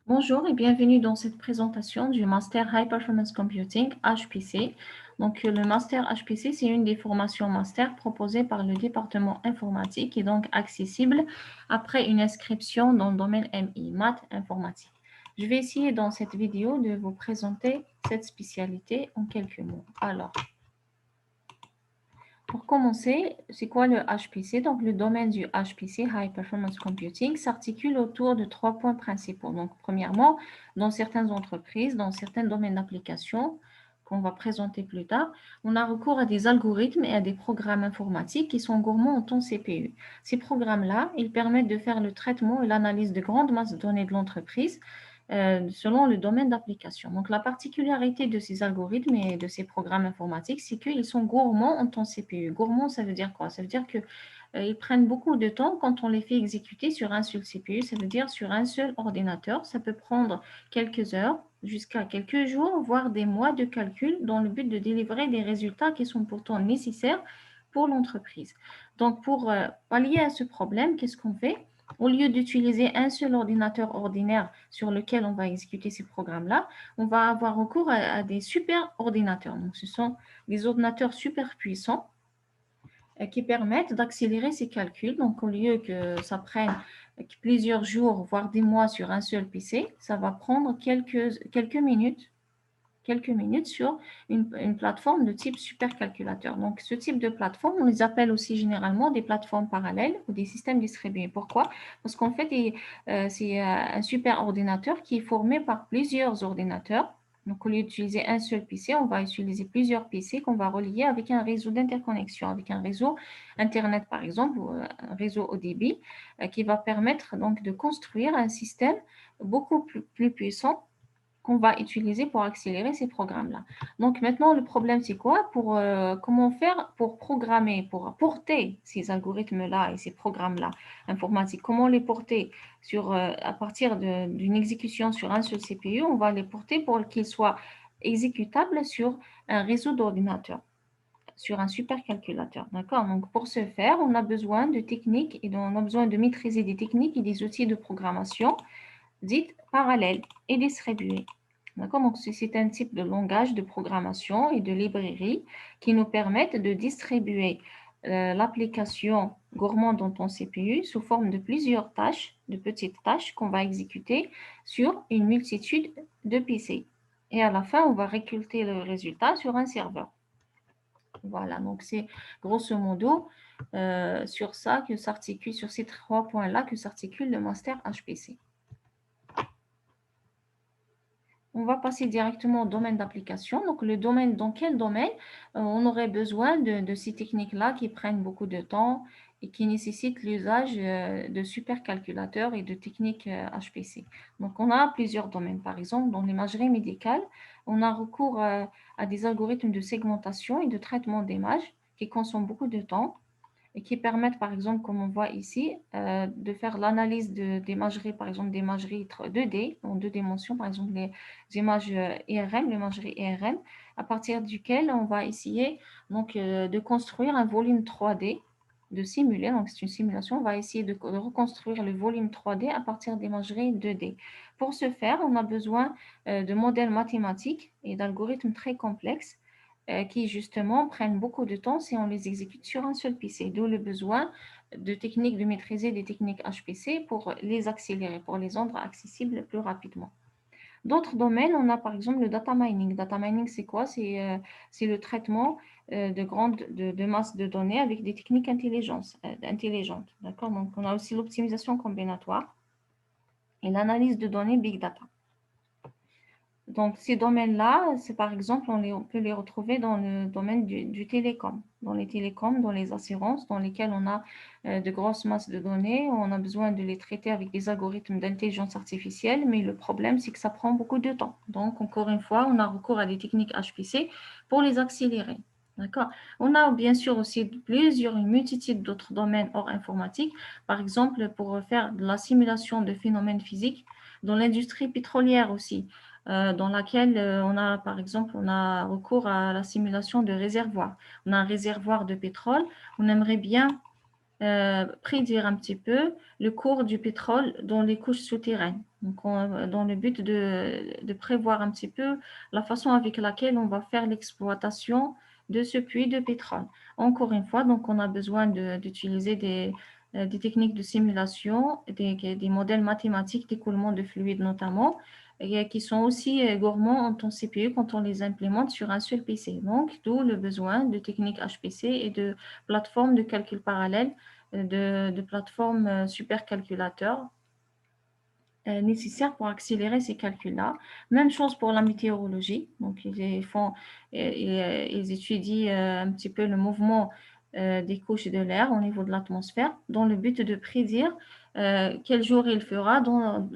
Bonjour et bienvenue dans cette présentation du Master High Performance Computing, HPC. Donc, le Master HPC, c'est une des formations master proposées par le département informatique et donc accessible après une inscription dans le domaine MI, maths informatique. Je vais essayer dans cette vidéo de vous présenter cette spécialité en quelques mots. Alors, pour commencer, c'est quoi le HPC? Donc, le domaine du HPC, High Performance Computing, s'articule autour de 3 points principaux. Donc, premièrement, dans certaines entreprises, dans certains domaines d'application qu'on va présenter plus tard, on a recours à des algorithmes et à des programmes informatiques qui sont gourmands en temps CPU. Ces programmes-là, ils permettent de faire le traitement et l'analyse de grandes masses de données de l'entreprise selon le domaine d'application. Donc, la particularité de ces algorithmes et de ces programmes informatiques, c'est qu'ils sont gourmands en temps CPU. Gourmand, ça veut dire quoi? Ça veut dire qu'ils prennent beaucoup de temps quand on les fait exécuter sur un seul CPU, ça veut dire sur un seul ordinateur. Ça peut prendre quelques heures jusqu'à quelques jours, voire des mois de calcul dans le but de délivrer des résultats qui sont pourtant nécessaires pour l'entreprise. Donc, pour pallier à ce problème, qu'est-ce qu'on fait? Au lieu d'utiliser un seul ordinateur ordinaire sur lequel on va exécuter ces programmes-là, on va avoir recours à des super ordinateurs. Donc, ce sont des ordinateurs super puissants qui permettent d'accélérer ces calculs. Donc, au lieu que ça prenne plusieurs jours, voire des mois sur un seul PC, ça va prendre quelques minutes sur une plateforme de type supercalculateur. Donc, ce type de plateforme, on les appelle aussi généralement des plateformes parallèles ou des systèmes distribués. Pourquoi? Parce qu'en fait, c'est un superordinateur qui est formé par plusieurs ordinateurs. Donc, au lieu d'utiliser un seul PC, on va utiliser plusieurs PC qu'on va relier avec un réseau d'interconnexion, avec un réseau Internet, par exemple, ou un réseau haut débit, qui va permettre donc de construire un système beaucoup plus puissant qu'on va utiliser pour accélérer ces programmes-là. Donc maintenant, le problème, c'est quoi? Comment faire pour programmer, pour porter ces algorithmes-là et ces programmes-là informatiques? Comment les porter à partir d'une exécution sur un seul CPU? On va les porter pour qu'ils soient exécutables sur un réseau d'ordinateurs, sur un supercalculateur. D'accord? Donc pour ce faire, on a besoin de techniques et on a besoin de maîtriser des techniques et des outils de programmation dites parallèles et distribuées. D'accord? Donc, c'est un type de langage de programmation et de librairie qui nous permettent de distribuer l'application gourmand dans ton CPU sous forme de plusieurs tâches, de petites tâches qu'on va exécuter sur une multitude de PC. Et à la fin, on va récolter le résultat sur un serveur. Voilà, donc c'est grosso modo sur ça que s'articule, sur ces 3 points-là que s'articule le master HPC. On va passer directement au domaine d'application. Donc, dans quel domaine on aurait besoin de ces techniques-là qui prennent beaucoup de temps et qui nécessitent l'usage de supercalculateurs et de techniques HPC. Donc, on a plusieurs domaines. Par exemple, dans l'imagerie médicale, on a recours à des algorithmes de segmentation et de traitement d'images qui consomment beaucoup de temps et qui permettent, par exemple, comme on voit ici, de faire l'analyse d'imagerie, par exemple, d'imagerie 2D, en 2 dimensions, par exemple, les images IRM, l'imagerie IRM, à partir duquel on va essayer donc, de construire un volume 3D, de simuler, donc c'est une simulation, on va essayer de reconstruire le volume 3D à partir d'imagerie 2D. Pour ce faire, on a besoin de modèles mathématiques et d'algorithmes très complexes qui justement prennent beaucoup de temps si on les exécute sur un seul PC, d'où le besoin de maîtriser des techniques HPC pour les accélérer, pour les rendre accessibles plus rapidement. D'autres domaines, on a par exemple le data mining. Data mining, c'est quoi? C'est le traitement de masses de données avec des techniques intelligentes. D'accord? Donc, on a aussi l'optimisation combinatoire et l'analyse de données big data. Donc, ces domaines-là, c'est par exemple, on peut les retrouver dans le domaine du télécom, dans les télécoms, dans les assurances, dans lesquelles on a de grosses masses de données, on a besoin de les traiter avec des algorithmes d'intelligence artificielle, mais le problème, c'est que ça prend beaucoup de temps. Donc, encore une fois, on a recours à des techniques HPC pour les accélérer. D'accord? On a bien sûr aussi une multitude d'autres domaines hors informatique, par exemple, pour faire de la simulation de phénomènes physiques, dans l'industrie pétrolière aussi dans laquelle par exemple, on a recours à la simulation de réservoirs. On a un réservoir de pétrole, on aimerait bien prédire un petit peu le cours du pétrole dans les couches souterraines. Donc, dans le but de prévoir un petit peu la façon avec laquelle on va faire l'exploitation de ce puits de pétrole. Encore une fois, donc, on a besoin d'utiliser des techniques de simulation, des modèles mathématiques d'écoulement de fluide notamment, et qui sont aussi gourmands en temps CPU quand on les implémente sur un seul PC. Donc, d'où le besoin de techniques HPC et de plateformes de calcul parallèle, de plateformes supercalculateurs nécessaires pour accélérer ces calculs-là. Même chose pour la météorologie. Donc, ils étudient un petit peu le mouvement des couches de l'air au niveau de l'atmosphère dans le but de prédire quel jour il fera,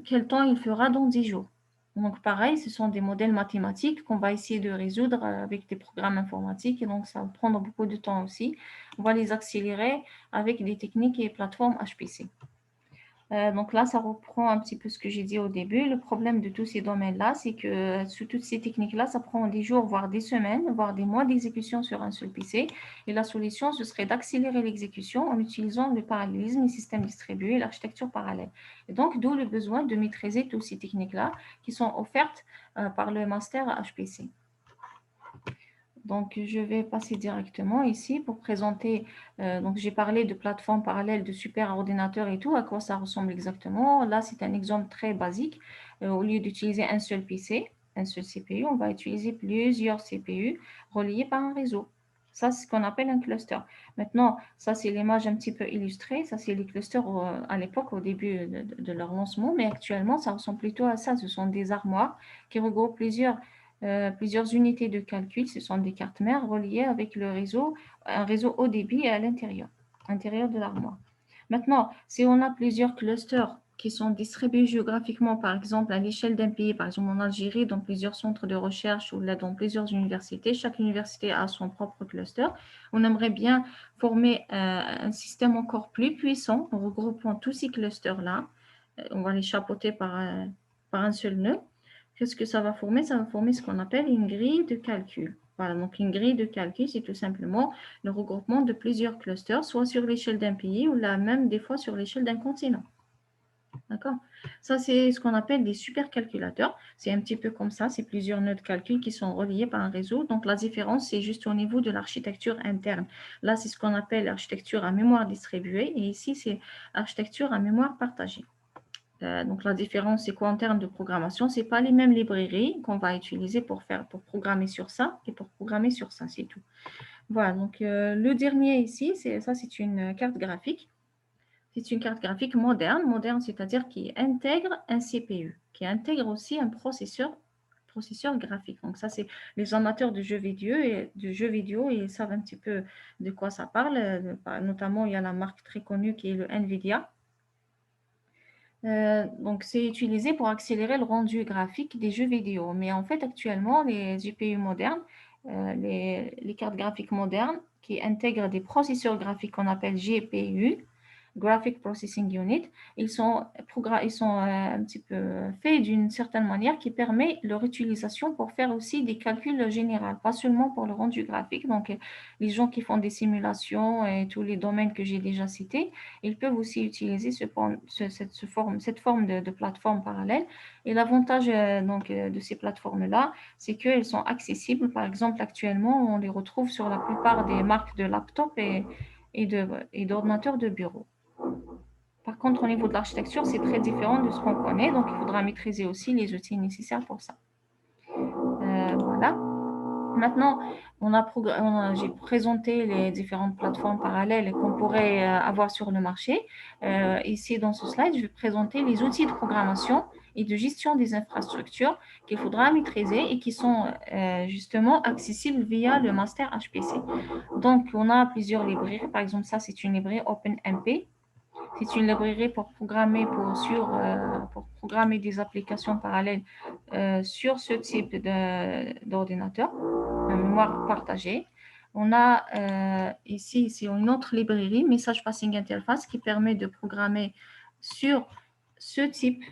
quel temps il fera dans 10 jours. Donc, pareil, ce sont des modèles mathématiques qu'on va essayer de résoudre avec des programmes informatiques. Et donc, ça va prendre beaucoup de temps aussi. On va les accélérer avec des techniques et plateformes HPC. Donc là, ça reprend un petit peu ce que j'ai dit au début. Le problème de tous ces domaines-là, c'est que sous toutes ces techniques-là, ça prend des jours, voire des semaines, voire des mois d'exécution sur un seul PC. Et la solution, ce serait d'accélérer l'exécution en utilisant le parallélisme, les systèmes distribués et l'architecture parallèle. Et donc, d'où le besoin de maîtriser toutes ces techniques-là qui sont offertes par le master HPC. Donc, je vais passer directement ici pour présenter. Donc, j'ai parlé de plateformes parallèles, de superordinateurs et tout, à quoi ça ressemble exactement. Là, c'est un exemple très basique. Au lieu d'utiliser un seul PC, un seul CPU, on va utiliser plusieurs CPU reliés par un réseau. Ça, c'est ce qu'on appelle un cluster. Maintenant, ça, c'est l'image un petit peu illustrée. Ça, c'est les clusters à l'époque, au début de leur lancement. Mais actuellement, ça ressemble plutôt à ça. Ce sont des armoires qui regroupent plusieurs unités de calcul. Ce sont des cartes mères reliées avec le réseau, un réseau haut débit à l'intérieur de l'armoire. Maintenant, si on a plusieurs clusters qui sont distribués géographiquement, par exemple à l'échelle d'un pays, par exemple en Algérie, dans plusieurs centres de recherche ou là dans plusieurs universités, chaque université a son propre cluster. On aimerait bien former un système encore plus puissant en regroupant tous ces clusters-là. On va les chapeauter par un seul nœud. Qu'est-ce que ça va former? Ça va former ce qu'on appelle une grille de calcul. Voilà, donc une grille de calcul, c'est tout simplement le regroupement de plusieurs clusters, soit sur l'échelle d'un pays ou là même des fois sur l'échelle d'un continent. D'accord? Ça, c'est ce qu'on appelle des supercalculateurs. C'est un petit peu comme ça, c'est plusieurs nœuds de calcul qui sont reliés par un réseau. Donc, la différence, c'est juste au niveau de l'architecture interne. Là, c'est ce qu'on appelle l'architecture à mémoire distribuée et ici, c'est l'architecture à mémoire partagée. Donc, la différence, c'est quoi en termes de programmation? Ce n'est pas les mêmes librairies qu'on va utiliser pour programmer sur ça et pour programmer sur ça, c'est tout. Voilà, donc le dernier ici, c'est une carte graphique. C'est une carte graphique moderne, c'est-à-dire qui intègre un CPU, qui intègre aussi un processeur graphique. Donc ça, c'est les amateurs de jeux vidéo et ils savent un petit peu de quoi ça parle. Notamment, il y a la marque très connue qui est le NVIDIA. Donc, c'est utilisé pour accélérer le rendu graphique des jeux vidéo. Mais en fait, actuellement, les GPU modernes, les cartes graphiques modernes qui intègrent des processeurs graphiques qu'on appelle GPU, Graphic Processing Unit, ils sont un petit peu faits d'une certaine manière qui permet leur utilisation pour faire aussi des calculs généraux, pas seulement pour le rendu graphique. Donc, les gens qui font des simulations et tous les domaines que j'ai déjà cités, ils peuvent aussi utiliser cette forme de plateforme parallèle. Et l'avantage de ces plateformes-là, c'est qu'elles sont accessibles. Par exemple, actuellement, on les retrouve sur la plupart des marques de laptops et d'ordinateurs de bureau. Par contre, au niveau de l'architecture, c'est très différent de ce qu'on connaît, donc il faudra maîtriser aussi les outils nécessaires pour ça. Voilà. Maintenant, j'ai présenté les différentes plateformes parallèles qu'on pourrait avoir sur le marché. Ici, dans ce slide, je vais présenter les outils de programmation et de gestion des infrastructures qu'il faudra maîtriser et qui sont justement accessibles via le master HPC. Donc, on a plusieurs librairies. Par exemple, ça, c'est une librairie OpenMP. C'est une librairie pour programmer, pour programmer des applications parallèles sur ce type d'ordinateur, la mémoire partagée. On a ici, c'est une autre librairie, Message Passing Interface, qui permet de programmer sur ce type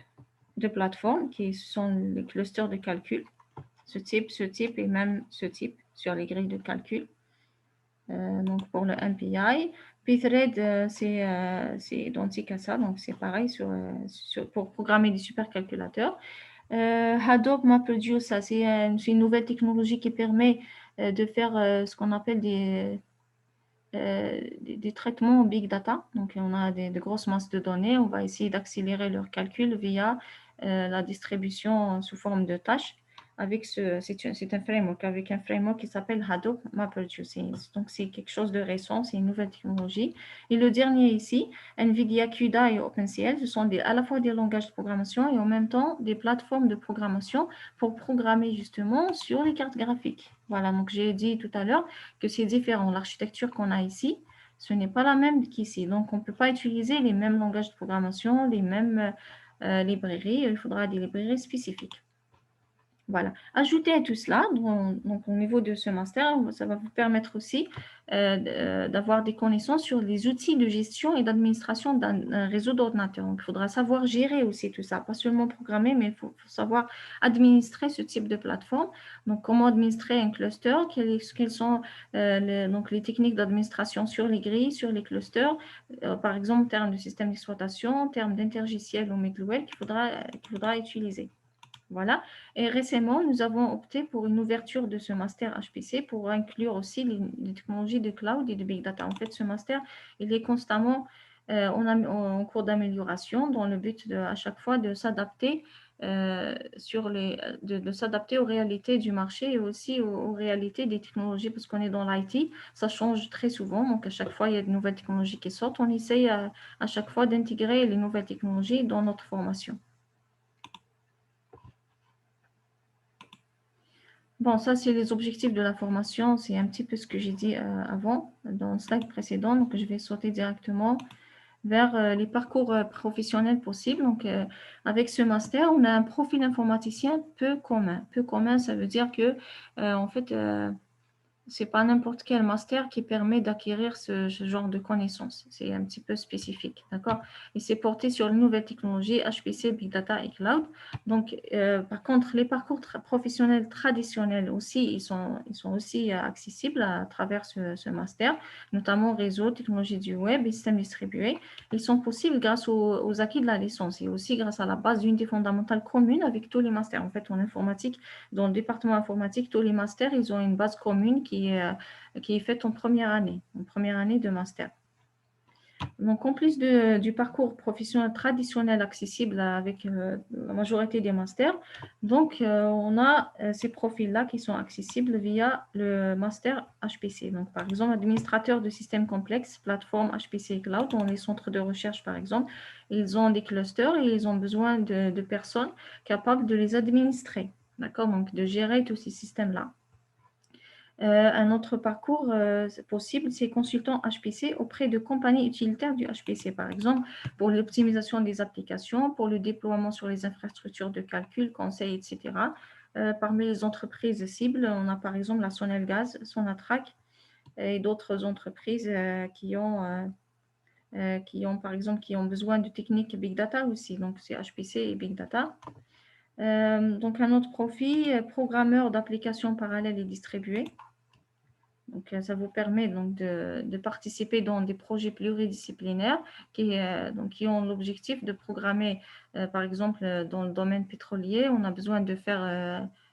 de plateforme, qui sont les clusters de calcul, ce type et même ce type sur les grilles de calcul. Donc pour le MPI. Pthread, c'est identique à ça, donc c'est pareil pour programmer des supercalculateurs. Hadoop MapReduce, ça c'est une nouvelle technologie qui permet de faire ce qu'on appelle des traitements big data. Donc, on a de grosses masses de données. On va essayer d'accélérer leur calcul via la distribution sous forme de tâches. C'est un framework, avec un framework qui s'appelle Hadoop MapReduce. Donc, c'est quelque chose de récent, c'est une nouvelle technologie. Et le dernier ici, NVIDIA CUDA et OpenCL, ce sont à la fois des langages de programmation et en même temps des plateformes de programmation pour programmer justement sur les cartes graphiques. Voilà, donc j'ai dit tout à l'heure que c'est différent. L'architecture qu'on a ici, ce n'est pas la même qu'ici. Donc, on ne peut pas utiliser les mêmes langages de programmation, les mêmes librairies. Il faudra des librairies spécifiques. Voilà. Ajoutez à tout cela, donc au niveau de ce master, ça va vous permettre aussi d'avoir des connaissances sur les outils de gestion et d'administration d'un réseau d'ordinateurs. Donc, il faudra savoir gérer aussi tout ça, pas seulement programmer, mais il faut savoir administrer ce type de plateforme. Donc, comment administrer un cluster, quelles sont donc les techniques d'administration sur les grilles, sur les clusters, par exemple en termes de système d'exploitation, en termes d'intergiciel ou middleware qu'il faudra utiliser. Voilà. Et récemment, nous avons opté pour une ouverture de ce master HPC pour inclure aussi les technologies de cloud et de big data. En fait, ce master, il est constamment en cours d'amélioration dans le but à chaque fois de s'adapter de s'adapter aux réalités du marché et aussi aux réalités des technologies parce qu'on est dans l'IT, ça change très souvent. Donc, à chaque fois, il y a de nouvelles technologies qui sortent. On essaye à chaque fois d'intégrer les nouvelles technologies dans notre formation. Bon, ça, c'est les objectifs de la formation. C'est un petit peu ce que j'ai dit avant, dans le slide précédent. Donc, je vais sauter directement vers les parcours professionnels possibles. Donc, avec ce master, on a un profil informaticien peu commun. Peu commun, ça veut dire que, en fait, c'est pas n'importe quel master qui permet d'acquérir ce genre de connaissances. C'est un petit peu spécifique, d'accord? Et c'est porté sur les nouvelles technologies, HPC, Big Data et Cloud. Donc, par contre, les parcours professionnels traditionnels aussi, ils sont aussi accessibles à travers ce master, notamment réseau, technologie du web et systèmes distribués. Ils sont possibles grâce aux acquis de la licence et aussi grâce à la base d'unités fondamentales communes avec tous les masters. En fait, en informatique, dans le département informatique, tous les masters, ils ont une base commune qui est faite en première année de master. Donc, en plus du parcours professionnel traditionnel accessible avec la majorité des masters, donc on a ces profils-là qui sont accessibles via le master HPC. Donc, par exemple, administrateur de systèmes complexes, plateforme HPC Cloud, dans les centres de recherche, par exemple, ils ont des clusters et ils ont besoin de personnes capables de les administrer, d'accord, donc de gérer tous ces systèmes-là. Un autre parcours possible, c'est consultant HPC auprès de compagnies utilitaires du HPC, par exemple, pour l'optimisation des applications, pour le déploiement sur les infrastructures de calcul, conseil, etc. Parmi les entreprises cibles, on a par exemple la Sonelgaz, Sonatrach et d'autres entreprises qui ont, par exemple, qui ont besoin de techniques Big Data aussi. Donc, c'est HPC et Big Data. Donc, un autre profil, programmeur d'applications parallèles et distribuées. Donc, ça vous permet donc de participer dans des projets pluridisciplinaires qui ont l'objectif de programmer, par exemple, dans le domaine pétrolier, on a besoin de faire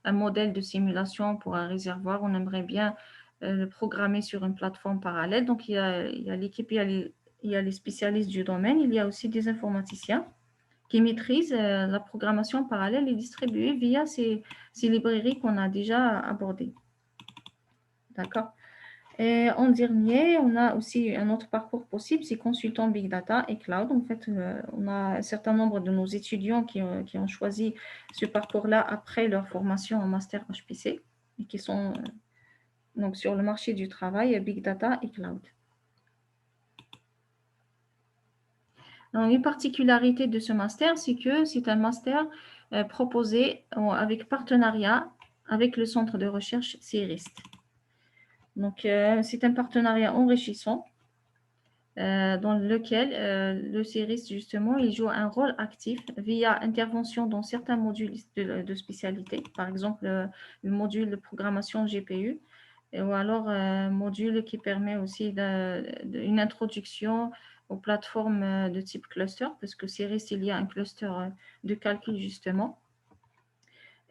un modèle de simulation pour un réservoir. On aimerait bien le programmer sur une plateforme parallèle. Donc, il y a l'équipe, il y a les spécialistes du domaine, il y a aussi des informaticiens qui maîtrisent la programmation parallèle et distribuée via ces librairies qu'on a déjà abordées. D'accord? Et en dernier, on a aussi un autre parcours possible, c'est consultant Big Data et Cloud. En fait, on a un certain nombre de nos étudiants qui ont choisi ce parcours-là après leur formation en master HPC et qui sont donc sur le marché du travail Big Data et Cloud. Donc, une particularité de ce master, c'est que c'est un master proposé avec partenariat avec le centre de recherche CIRIST. Donc, c'est un partenariat enrichissant dans lequel le CIRIST, justement, il joue un rôle actif via intervention dans certains modules de spécialité, par exemple le module de programmation GPU, ou alors un module qui permet aussi une introduction aux plateformes de type cluster, parce que CIRIST, il y a un cluster de calcul justement.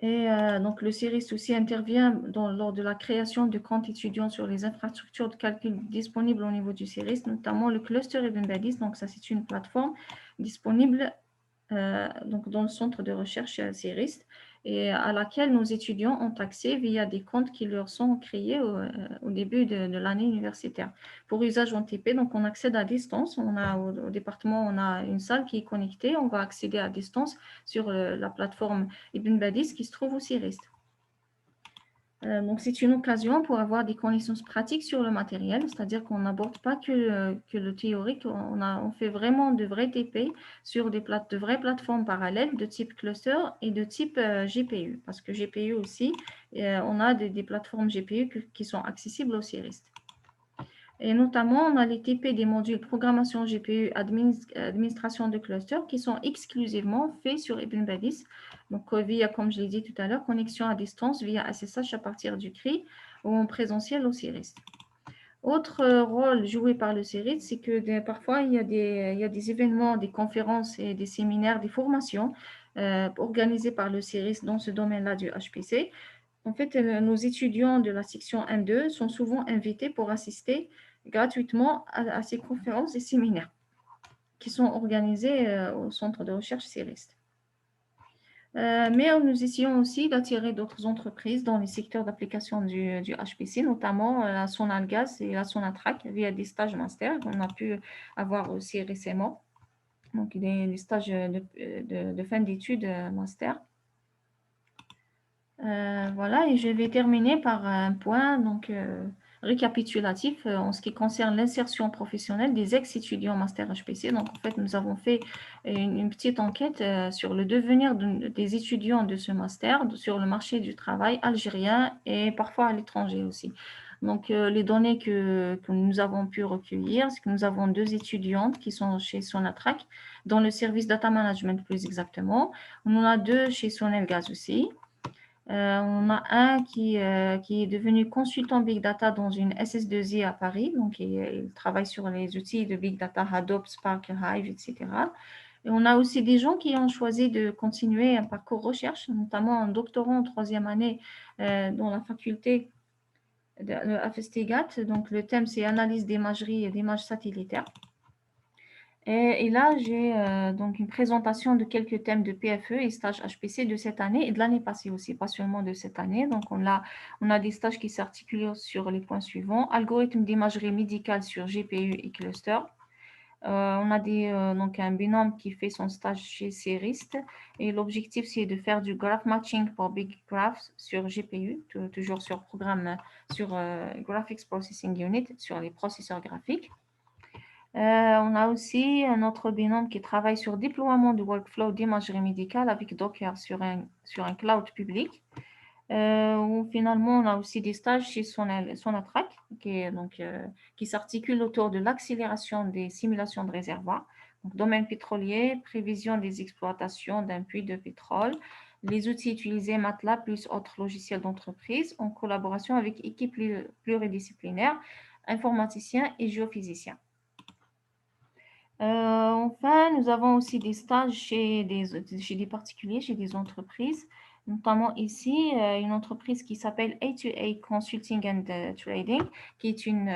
Et donc, le CIRIST aussi intervient lors de la création de comptes étudiants sur les infrastructures de calcul disponibles au niveau du CIRIST, notamment le cluster Ibn Badis. Donc, ça, c'est une plateforme disponible donc dans le centre de recherche CIRIST et à laquelle nos étudiants ont accès via des comptes qui leur sont créés au début de l'année universitaire. Pour usage en TP, donc on accède à distance. Au département, on a une salle qui est connectée. On va accéder à distance sur la plateforme Ibn Badis qui se trouve au CIRIST. Donc, c'est une occasion pour avoir des connaissances pratiques sur le matériel, c'est-à-dire qu'on n'aborde pas que le théorique, on fait vraiment de vrais TP sur de vraies plateformes parallèles de type cluster et de type GPU, parce que GPU aussi, on a des plateformes GPU qui sont accessibles au CIRIST. Et notamment, on a les TP des modules programmation GPU, administration de cluster, qui sont exclusivement faits sur Ibn Badis. Donc, via, comme je l'ai dit tout à l'heure, connexion à distance via SSH à partir du CRI ou en présentiel au CIRIST. Autre rôle joué par le CIRIST, c'est que parfois, il y a des événements, des conférences et des séminaires, des formations organisées par le CIRIST dans ce domaine-là du HPC. En fait, nos étudiants de la section M2 sont souvent invités pour assister gratuitement à ces conférences et séminaires qui sont organisés au centre de recherche CIRIST. Mais nous essayons aussi d'attirer d'autres entreprises dans les secteurs d'application du HPC, notamment la Sonalgas et la Sonatrach via des stages master qu'on a pu avoir aussi récemment. Donc, des stages de fin d'études master. Voilà, et je vais terminer par un point récapitulatif en ce qui concerne l'insertion professionnelle des ex-étudiants master HPC. Donc, en fait, nous avons fait une petite enquête sur le devenir des étudiants de ce master sur le marché du travail algérien et parfois à l'étranger aussi. Donc, les données que nous avons pu recueillir, c'est que nous avons 2 étudiantes qui sont chez Sonatrach, dans le service data management plus exactement. On en a 2 chez Sonelgaz aussi. On a un qui est devenu consultant Big Data dans une SS2I à Paris. Donc, il travaille sur les outils de Big Data, Hadoop, Spark, Hive, etc. Et on a aussi des gens qui ont choisi de continuer un parcours recherche, notamment un doctorant en 3e année dans la faculté de FSTGAT. Donc, le thème, c'est analyse d'imagerie et d'images satellitaires. Et là, j'ai donc une présentation de quelques thèmes de PFE et stages HPC de cette année et de l'année passée aussi, pas seulement de cette année. Donc, on a des stages qui s'articulent sur les points suivants. Algorithme d'imagerie médicale sur GPU et cluster. On a donc un binôme qui fait son stage chez CIRIST et l'objectif, c'est de faire du graph matching pour Big Graphs sur GPU, toujours sur programme, sur Graphics Processing Unit, sur les processeurs graphiques. On a aussi un autre binôme qui travaille sur déploiement du workflow d'imagerie médicale avec Docker sur un cloud public. Finalement, on a aussi des stages chez Sonatrach qui s'articulent autour de l'accélération des simulations de réservoirs. Donc, domaine pétrolier, prévision des exploitations d'un puits de pétrole, les outils utilisés MATLAB plus autres logiciels d'entreprise en collaboration avec équipes pluridisciplinaires, informaticiens et géophysiciens. Enfin, nous avons aussi des stages chez des particuliers, chez des entreprises, notamment ici, une entreprise qui s'appelle A2A Consulting and Trading, qui est une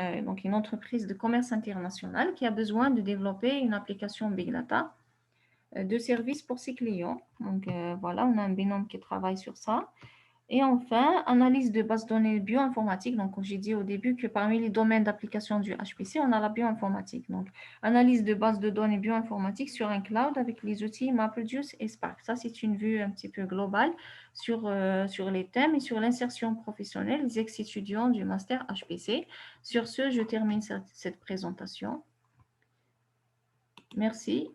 entreprise de commerce international qui a besoin de développer une application Big Data de service pour ses clients. Donc, voilà, on a un binôme qui travaille sur ça. Et enfin, analyse de bases de données bioinformatiques. Donc, j'ai dit au début que parmi les domaines d'application du HPC, on a la bioinformatique. Donc, analyse de bases de données bioinformatiques sur un cloud avec les outils MapReduce et Spark. Ça, c'est une vue un petit peu globale sur les thèmes et sur l'insertion professionnelle des ex-étudiants du master HPC. Sur ce, je termine cette présentation. Merci.